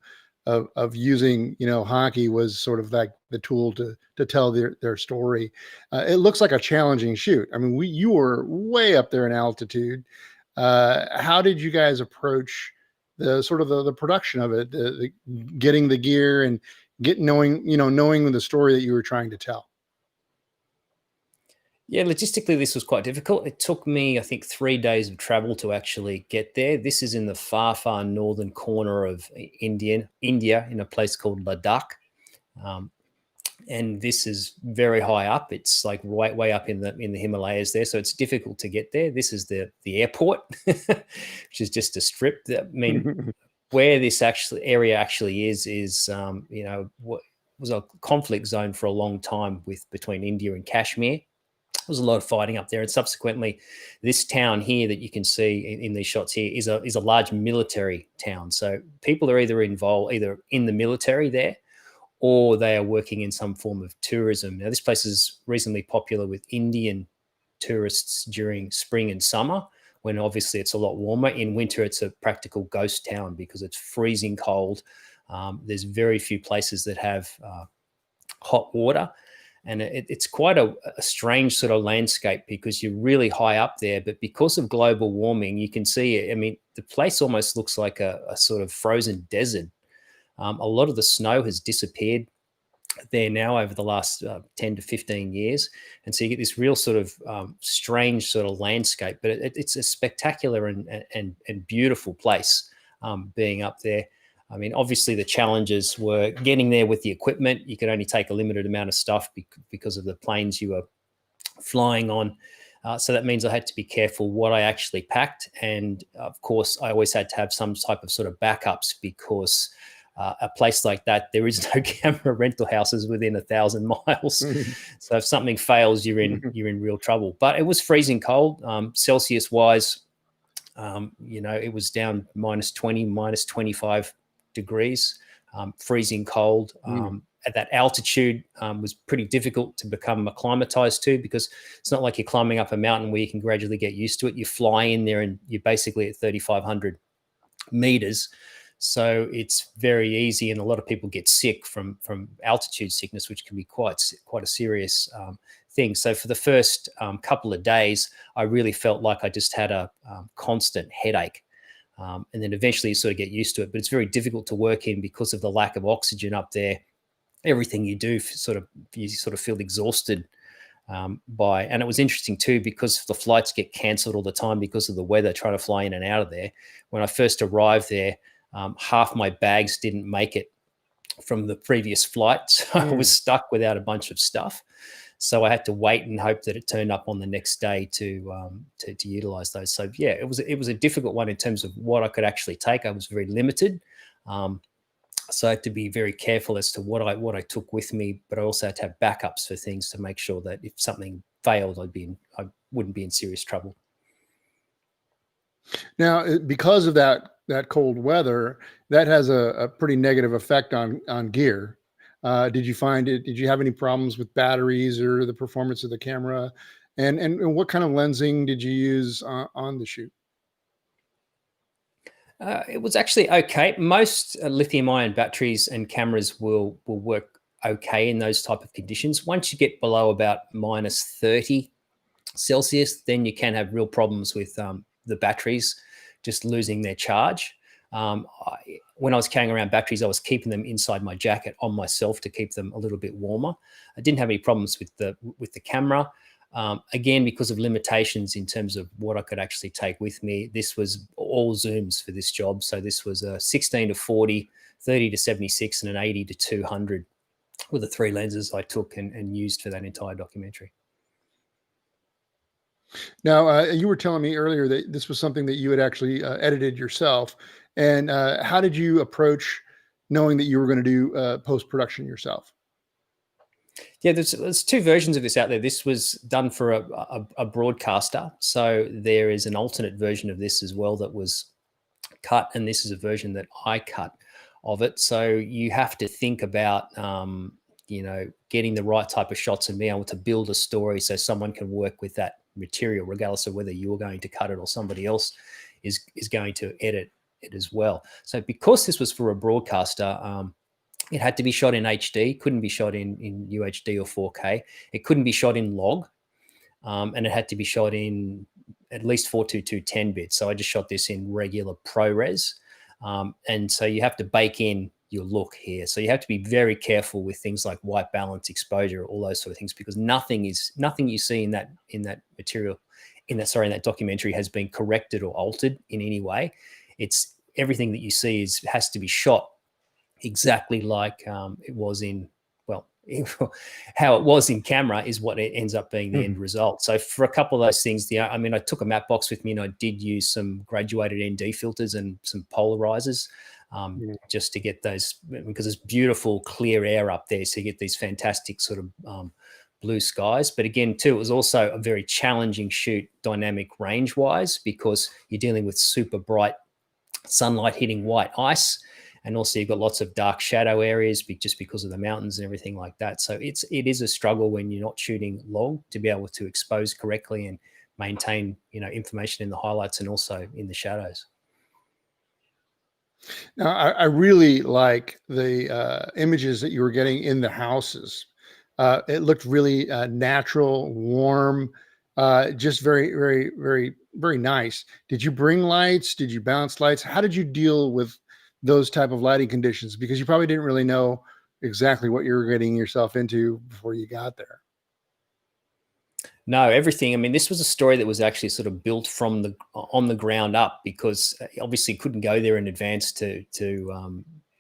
of using, hockey was sort of like the tool to tell their story. It looks like a challenging shoot. I mean, you were way up there in altitude. How did you guys approach the sort of the production of it, the getting the gear and knowing the story that you were trying to tell? Yeah, logistically, this was quite difficult. It took me, I think, 3 days of travel to actually get there. This is in the far, far northern corner of India, in a place called Ladakh. And this is very high up. It's like way up in the Himalayas there. So it's difficult to get there. This is the airport, which is just a strip. I mean, where this area actually is what was a conflict zone for a long time between India and Kashmir. There was a lot of fighting up there, and subsequently, this town here that you can see in these shots here is a large military town. So people are either involved in the military there, or they are working in some form of tourism. Now, this place is reasonably popular with Indian tourists during spring and summer, when obviously it's a lot warmer. In winter, it's a practical ghost town because it's freezing cold. There's very few places that have hot water. And it's quite a strange sort of landscape because you're really high up there. But because of global warming, you can see it. I mean, the place almost looks like a sort of frozen desert. A lot of the snow has disappeared there now over the last 10 to 15 years. And so you get this real sort of strange sort of landscape. But it's a spectacular and beautiful place being up there. I mean, obviously the challenges were getting there with the equipment. You could only take a limited amount of stuff because of the planes you were flying on. So that means I had to be careful what I actually packed. And of course, I always had to have some type of sort of backups because a place like that, there is no camera rental houses within 1,000 miles. So if something fails, you're in real trouble. But it was freezing cold, Celsius wise. It was down -20, -25 degrees, freezing cold. At that altitude was pretty difficult to become acclimatized to, because it's not like you're climbing up a mountain where you can gradually get used to it. You fly in there and you're basically at 3,500 meters. So it's very easy. And a lot of people get sick from altitude sickness, which can be quite a serious thing. So for the first couple of days, I really felt like I just had a constant headache. And then eventually you sort of get used to it, but it's very difficult to work in because of the lack of oxygen up there. Everything you do you sort of feel exhausted by. And it was interesting too, because the flights get cancelled all the time because of the weather, trying to fly in and out of there. When I first arrived there, half my bags didn't make it from the previous flight. So I was stuck without a bunch of stuff. So I had to wait and hope that it turned up on the next day to utilize those. So yeah, it was a difficult one in terms of what I could actually take. I was very limited. So I had to be very careful as to what I took with me, but I also had to have backups for things to make sure that if something failed, I wouldn't be in serious trouble. Now, because of that cold weather, that has a pretty negative effect on gear. Did you have any problems with batteries or the performance of the camera? And what kind of lensing did you use on the shoot? It was actually okay. Most lithium-ion batteries and cameras will work okay in those type of conditions. Once you get below about -30 Celsius, then you can have real problems with the batteries just losing their charge. When I was carrying around batteries, I was keeping them inside my jacket on myself to keep them a little bit warmer. I didn't have any problems with the camera. Again, because of limitations in terms of what I could actually take with me. This was all zooms for this job. So this was a 16-40, 30-76, and an 80-200 were the three lenses I took and used for that entire documentary. Now, you were telling me earlier that this was something that you had actually edited yourself. And how did you approach knowing that you were going to do post-production yourself? Yeah, there's two versions of this out there. This was done for a broadcaster. So there is an alternate version of this as well that was cut, and this is a version that I cut of it. So you have to think about, getting the right type of shots and being able to build a story so someone can work with that material, regardless of whether you're going to cut it or somebody else is going to edit it as well. So because this was for a broadcaster, it had to be shot in HD, couldn't be shot in UHD or 4K. It couldn't be shot in log, and it had to be shot in at least 422 10-bit. So I just shot this in regular ProRes. And so you have to bake in your look here. So you have to be very careful with things like white balance, exposure, all those sort of things, because nothing you see in that material, in that documentary has been corrected or altered in any way. It's everything that you see has to be shot exactly like it was in, how it was in camera is what it ends up being the end result. So for a couple of those things, I took a matte box with me, and I did use some graduated ND filters and some polarizers just to get those, because there's beautiful clear air up there. So you get these fantastic sort of blue skies. But again, too, it was also a very challenging shoot dynamic range wise, because you're dealing with super bright sunlight hitting white ice. And also you've got lots of dark shadow areas just because of the mountains and everything like that. So it is a struggle when you're not shooting log to be able to expose correctly and maintain, information in the highlights and also in the shadows. Now, I really like the images that you were getting in the houses. It looked really natural, warm, just very, very, very, very nice. Did you bring lights? Did you balance lights? How did you deal with those type of lighting conditions? Because you probably didn't really know exactly what you were getting yourself into before you got there. No, everything. This was a story that was actually sort of built on the ground up, because obviously couldn't go there in advance to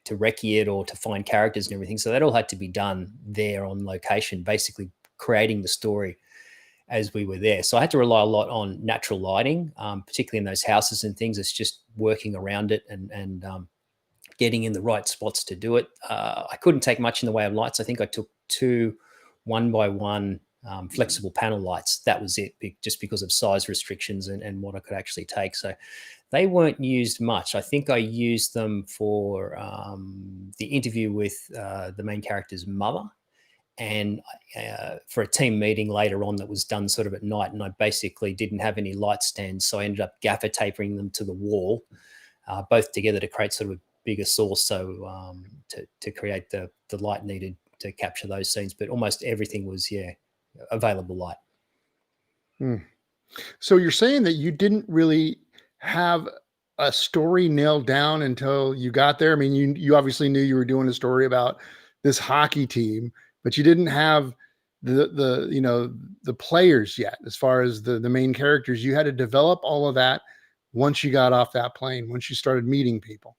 recce it or to find characters and everything. So that all had to be done there on location, basically creating the story as we were there. So I had to rely a lot on natural lighting, particularly in those houses and things. It's just working around it and getting in the right spots to do it. I couldn't take much in the way of lights. I think I took 2 1x1 flexible panel lights. That was it, just because of size restrictions and what I could actually take. So they weren't used much. I think I used them for the interview with the main character's mother, and for a team meeting later on that was done sort of at night, and I basically didn't have any light stands, so I ended up gaffer taping them to the wall, both together to create sort of a bigger source, so to create the light needed to capture those scenes. But almost everything was available light. So you're saying that you didn't really have a story nailed down until you got there. You obviously knew you were doing a story about this hockey team, but you didn't have the players yet, as far as the main characters. You had to develop all of that once you got off that plane, once you started meeting people.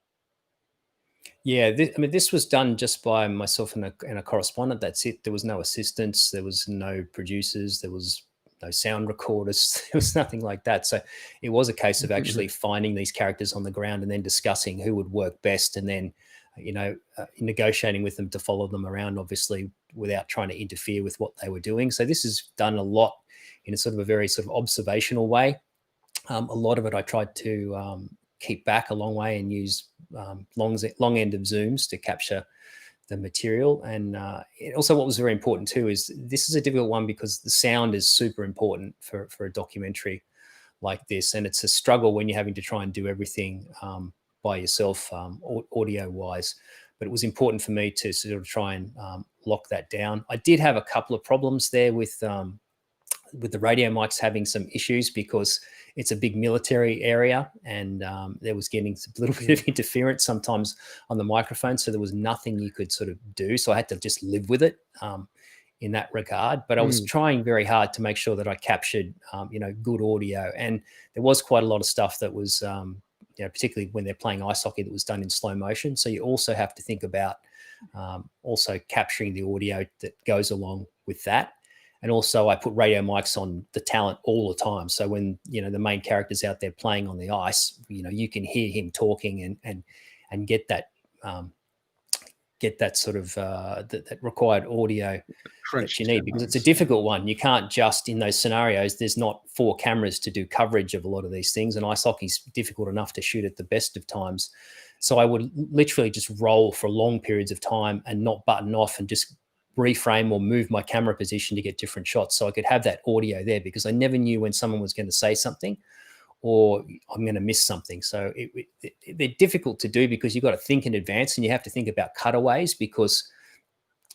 Yeah, this was done just by myself and a correspondent. That's it. There was no assistants. There was no producers. There was no sound recorders. There was nothing like that. So it was a case of actually finding these characters on the ground and then discussing who would work best, and then, negotiating with them to follow them around, obviously, without trying to interfere with what they were doing. So this is done a lot in a sort of a very sort of observational way. A lot of it I tried to keep back a long way and use long end of zooms to capture the material. And also what was very important too is this is a difficult one, because the sound is super important for a documentary like this, and it's a struggle when you're having to try and do everything by yourself, audio wise. But it was important for me to sort of try and lock that down. I did have a couple of problems there with the radio mics having some issues, because it's a big military area, and there was getting a little bit of interference sometimes on the microphone. So there was nothing you could sort of do. So I had to just live with it in that regard. But I was trying very hard to make sure that I captured, good audio. And there was quite a lot of stuff that was, particularly when they're playing ice hockey, that was done in slow motion. So you also have to think about also capturing the audio that goes along with that. And also I put radio mics on the talent all the time. So when, the main character's out there playing on the ice, you can hear him talking and get that get that sort of that required audio that you need, because it's a lines. difficult one. You can't just, in those scenarios, there's not 4 cameras to do coverage of a lot of these things, and ice hockey's difficult enough to shoot at the best of times. So I would literally just roll for long periods of time and not button off and just reframe or move my camera position to get different shots, so I could have that audio there, because I never knew when someone was going to say something or I'm going to miss something. So they're difficult to do because you've got to think in advance, and you have to think about cutaways, because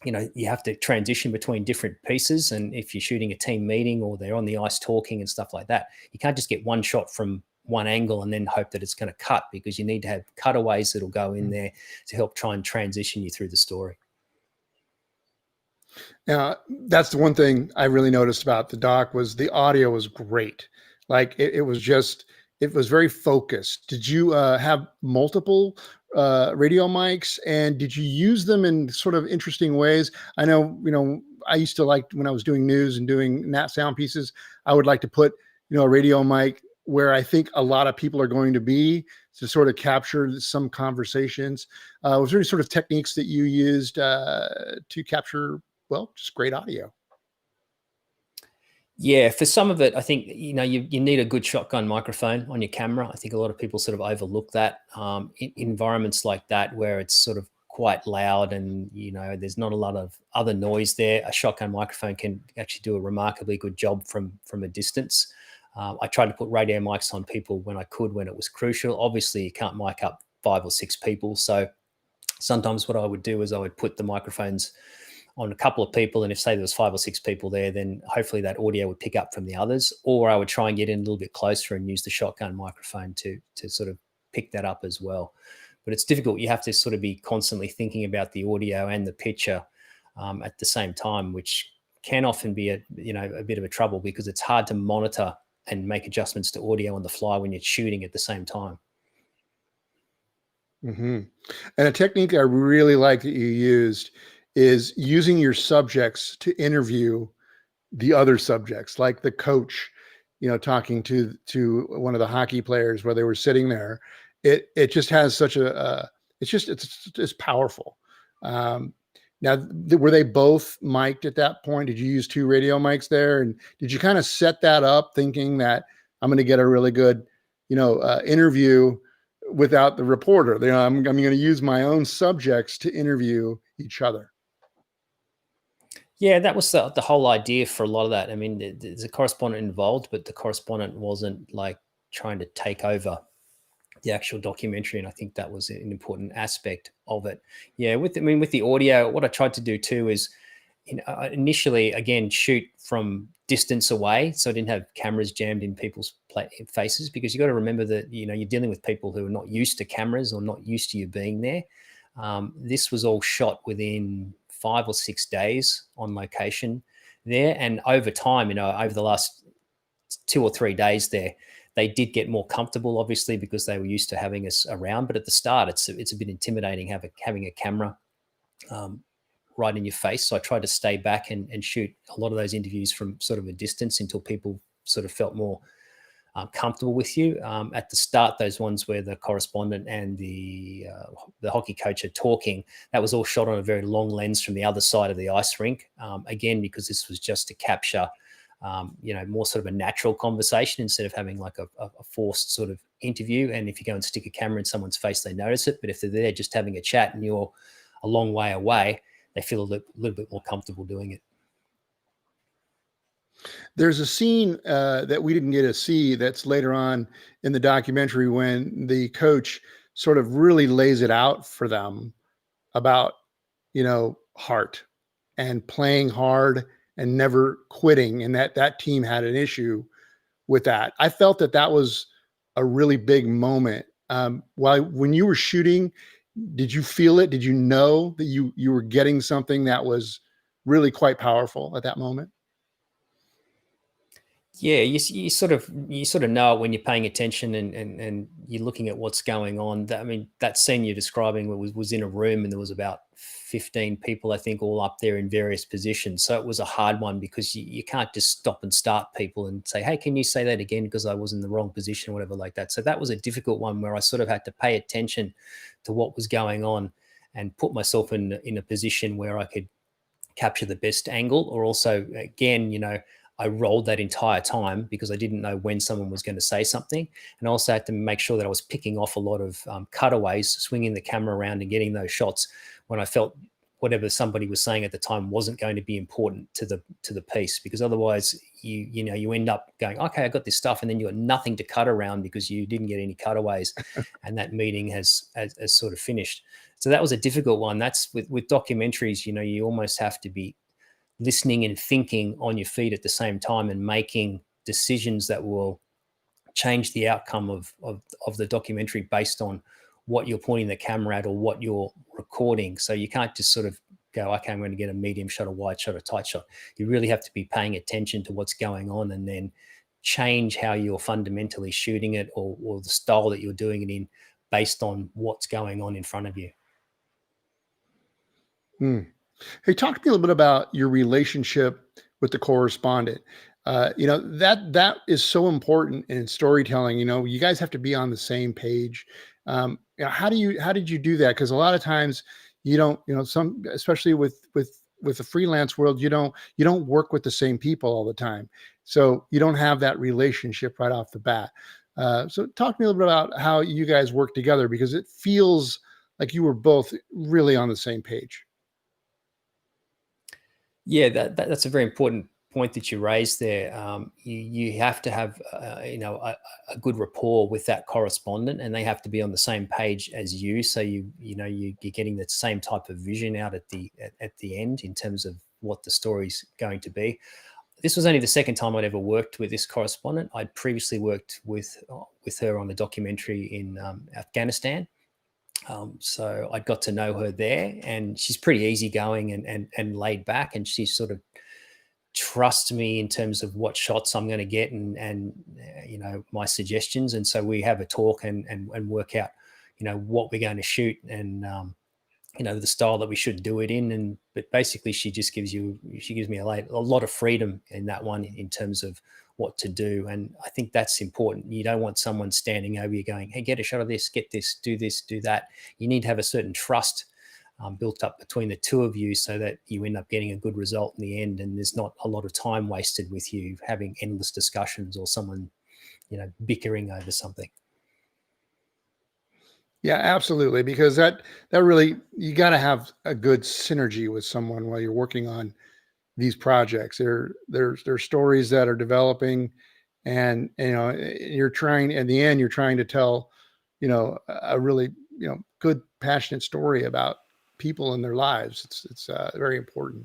you have to transition between different pieces. And if you're shooting a team meeting or they're on the ice talking and stuff like that, you can't just get one shot from one angle and then hope that it's going to cut, because you need to have cutaways that'll go in there to help try and transition you through the story. Now, that's the one thing I really noticed about the doc was the audio was great. Like it was very focused. Did you have multiple radio mics, and did you use them in sort of interesting ways? I know, I used to like, when I was doing news and doing nat sound pieces, I would like to put, a radio mic where I think a lot of people are going to be, to sort of capture some conversations. Was there any sort of techniques that you used to capture, just great audio? Yeah, for some of it, I think, you need a good shotgun microphone on your camera. I think a lot of people sort of overlook that. In environments like that, where it's sort of quite loud and, there's not a lot of other noise there, a shotgun microphone can actually do a remarkably good job from a distance. I tried to put radio mics on people when I could, when it was crucial. Obviously, you can't mic up 5 or 6 people. So sometimes what I would do is I would put the microphones on a couple of people, and if, say, there was 5 or 6 people there, then hopefully that audio would pick up from the others, or I would try and get in a little bit closer and use the shotgun microphone to sort of pick that up as well. But it's difficult. You have to sort of be constantly thinking about the audio and the picture at the same time, which can often be a bit of a trouble, because it's hard to monitor and make adjustments to audio on the fly when you're shooting at the same time. Mm-hmm. And a technique I really like that you used is using your subjects to interview the other subjects, like the coach, talking to one of the hockey players where they were sitting there. It just has such it's powerful. Now, were they both mic'd at that point? Did you use 2 radio mics there? And did you kind of set that up thinking that I'm going to get a really good, interview without the reporter? I'm going to use my own subjects to interview each other. Yeah, that was the whole idea for a lot of that. I mean, there's a correspondent involved, but the correspondent wasn't like trying to take over the actual documentary, and I think that was an important aspect of it. Yeah, with the audio, what I tried to do too is, initially, again, shoot from distance away, so I didn't have cameras jammed in people's faces, because you got to remember that you're dealing with people who are not used to cameras or not used to you being there. This was all shot within 5 or 6 days on location there, and over time, over the last 2 or 3 days there, they did get more comfortable, obviously, because they were used to having us around. But at the start, it's a bit intimidating having a camera right in your face. So I tried to stay back and shoot a lot of those interviews from sort of a distance until people sort of felt more comfortable with you. At the start, those ones where the correspondent and the hockey coach are talking, that was all shot on a very long lens from the other side of the ice rink. Again, because this was just to capture more sort of a natural conversation instead of having like a forced sort of interview. And if you go and stick a camera in someone's face, they notice it. But if they're there just having a chat and you're a long way away, they feel a little bit more comfortable doing it. There's a scene that we didn't get to see that's later on in the documentary when the coach sort of really lays it out for them about, heart and playing hard and never quitting, and that team had an issue with that. I felt that was a really big moment. When you were shooting, did you feel it? Did you know that you were getting something that was really quite powerful at that moment? Yeah, you sort of know it when you're paying attention and you're looking at what's going on. That scene you're describing was in a room, and there was about 15 people, I think, all up there in various positions. So it was a hard one, because you can't just stop and start people and say, hey, can you say that again, because I was in the wrong position or whatever like that. So that was a difficult one where I sort of had to pay attention to what was going on and put myself in a position where I could capture the best angle. Or also, again, I rolled that entire time because I didn't know when someone was going to say something. And I also had to make sure that I was picking off a lot of cutaways, swinging the camera around and getting those shots when I felt whatever somebody was saying at the time wasn't going to be important to the piece, because otherwise you end up going, okay, I got this stuff, and then you got nothing to cut around because you didn't get any cutaways, and that meeting has sort of finished. So that was a difficult one. That's with documentaries, you almost have to be listening and thinking on your feet at the same time and making decisions that will change the outcome of the documentary based on what you're pointing the camera at or what you're recording. So you can't just sort of go, okay, I'm going to get a medium shot, a wide shot, a tight shot. You really have to be paying attention to what's going on and then change how you're fundamentally shooting it or the style that you're doing it in based on what's going on in front of you. Hey, talk to me a little bit about your relationship with the correspondent. That is so important in storytelling. You guys have to be on the same page. How did you do that? Because a lot of times you don't, some, especially with the freelance world, you don't work with the same people all the time. So you don't have that relationship right off the bat. So talk to me a little bit about how you guys work together, because it feels like you were both really on the same page. Yeah, that's a very important point that you raised there. You have to have a good rapport with that correspondent, and they have to be on the same page as you. So you're getting the same type of vision out at the end in terms of what the story's going to be. This was only the second time I'd ever worked with this correspondent. I'd previously worked with her on a documentary in Afghanistan. So I got to know her there, and she's pretty easygoing and laid back, and she sort of trusts me in terms of what shots I'm going to get and my suggestions. And so we have a talk and work out, what we're going to shoot and, the style that we should do it in. But basically she gives me a lot of freedom in that one in terms of what to do. And I think that's important. You don't want someone standing over you going, hey, get a shot of this, do that. You need to have a certain trust built up between the two of you so that you end up getting a good result in the end. And there's not a lot of time wasted with you having endless discussions or someone, bickering over something. Yeah, absolutely. Because that really, you got to have a good synergy with someone while you're working on these projects. There's stories that are developing, and you're trying, in the end, you're trying to tell, a really, good, passionate story about people and their lives. It's very important.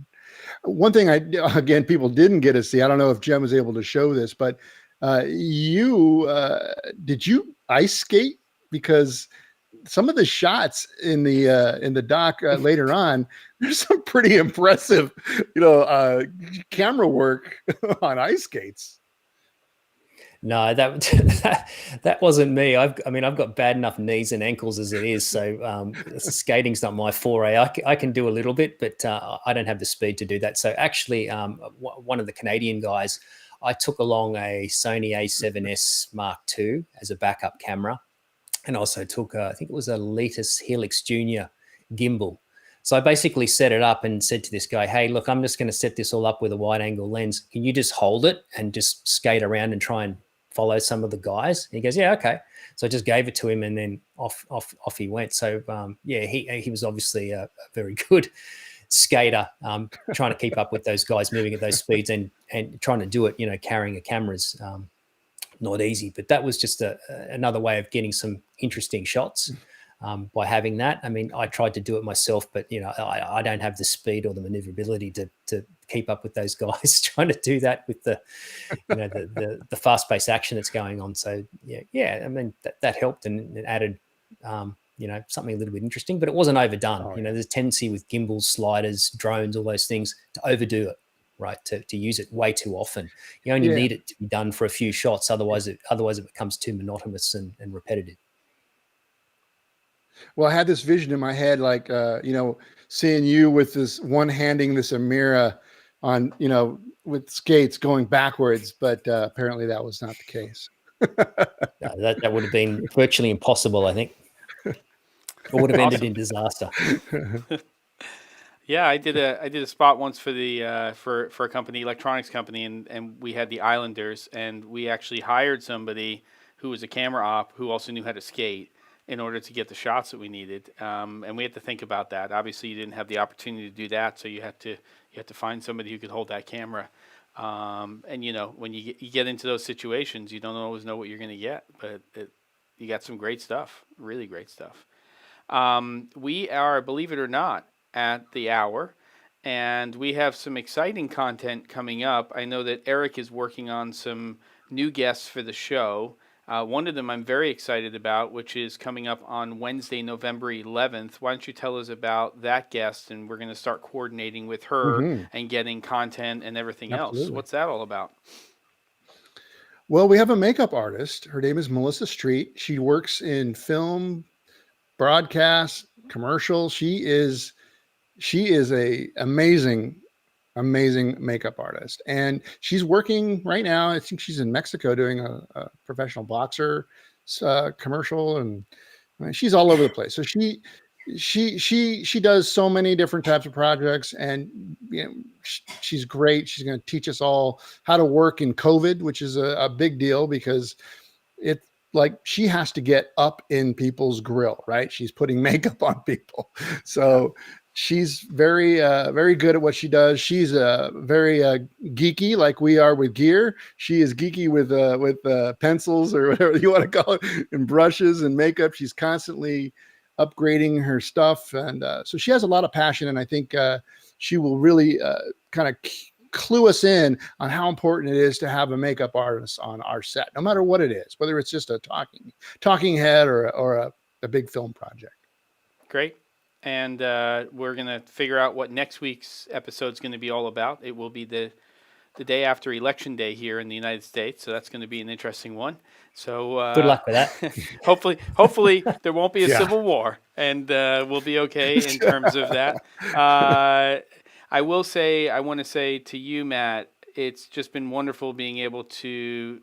One thing again, people didn't get to see, I don't know if Jem was able to show this, but did you ice skate? Because some of the shots in the doc later on, there's some pretty impressive, camera work on ice skates. No, that wasn't me. I've got bad enough knees and ankles as it is. So skating's not my foray. I can do a little bit, but I don't have the speed to do that. So actually, one of the Canadian guys, I took along a Sony A7S Mark II as a backup camera. And also took, I think it was a Letus Helix Junior gimbal. So I basically set it up and said to this guy, hey, look, I'm just going to set this all up with a wide angle lens. Can you just hold it and just skate around and try and follow some of the guys? And he goes, yeah, okay. So I just gave it to him, and then off he went. So he was obviously a very good skater, trying to keep up with those guys moving at those speeds and trying to do it, carrying a camera's not easy. But that was just another way of getting some interesting shots by having that. I mean, I tried to do it myself, but I don't have the speed or the maneuverability to keep up with those guys trying to do that with the the fast-paced action that's going on. So yeah, I mean that helped, and it added something a little bit interesting, but it wasn't overdone. There's a tendency with gimbals, sliders, drones, all those things to overdo it, right? To use it way too often. You only need it to be done for a few shots. Otherwise it becomes too monotonous and repetitive. Well, I had this vision in my head, like, seeing you with this one handing this Amira on, with skates going backwards, but apparently that was not the case. No, that would have been virtually impossible, I think. would have ended in disaster. Yeah, I did a spot once for the for a company, electronics company, and we had the Islanders, and we actually hired somebody who was a camera op who also knew how to skate in order to get the shots that we needed. And we had to think about that. Obviously, you didn't have the opportunity to do that, so you had to find somebody who could hold that camera. And when you get into those situations, you don't always know what you're going to get, but you got some great stuff, really great stuff. We are, believe it or not, at the hour, and we have some exciting content coming up. I know that Erik is working on some new guests for the show. One of them I'm very excited about, which is coming up on Wednesday, November 11th. Why don't you tell us about that guest, and we're going to start coordinating with her and getting content and everything else. What's that all about? Well, we have a makeup artist. Her name is Melissa Street. She works in film, broadcast, commercial. She is a amazing makeup artist, and she's working right now. I think she's in Mexico doing a professional boxer commercial, and she's all over the place. So she does so many different types of projects, and she's great. She's going to teach us all how to work in COVID, which is a big deal because it's like she has to get up in people's grill, right? She's putting makeup on people, so she's very good at what she does. She's very geeky, like we are with gear. She is geeky with pencils or whatever you want to call it, and brushes and makeup. She's constantly upgrading her stuff, and so she has a lot of passion. And I think she will really kind of clue us in on how important it is to have a makeup artist on our set, no matter what it is, whether it's just a talking head or a big film project. Great. And we're going to figure out what next week's episode is going to be all about. It will be the day after Election Day here in the United States, so that's going to be an interesting one. So good luck with that. hopefully there won't be a civil war, and we'll be okay in terms of that. I want to say to you, Matt, it's just been wonderful being able to,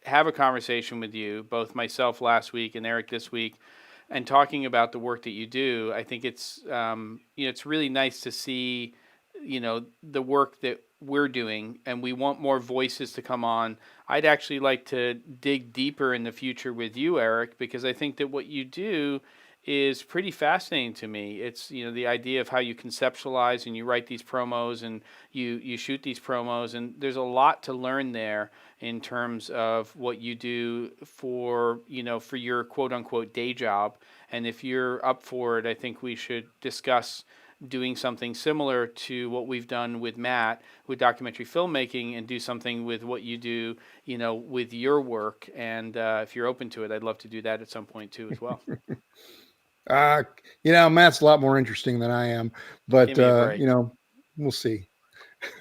have a conversation with you, both myself last week and Erik this week, and talking about the work that you do. I think it's it's really nice to see the work that we're doing, and we want more voices to come on. I'd actually like to dig deeper in the future with you, Erik, because I think that what you do is pretty fascinating to me. It's the idea of how you conceptualize and you write these promos and you shoot these promos, and there's a lot to learn there in terms of what you do for your quote unquote day job. And if you're up for it, I think we should discuss doing something similar to what we've done with Matt with documentary filmmaking, and do something with what you do, with your work. And if you're open to it, I'd love to do that at some point too as well. Matt's a lot more interesting than I am, but we'll see.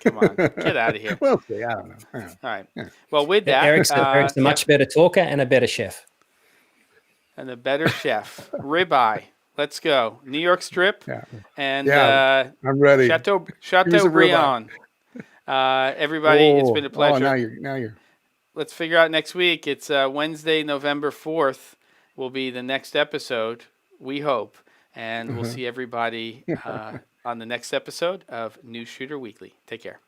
Come on, get out of here. We'll see. I don't know. All right. Well, with that, Erik's a much better talker and a better chef. And a better chef. Ribeye. Let's go. New York Strip. Yeah. And I'm ready. Chateaubriand. Everybody, it's been a pleasure. Oh, now you're. Let's figure out next week. It's Wednesday, November 4th will be the next episode, we hope. And we'll see everybody on the next episode of Newsshooter Weekly. Take care.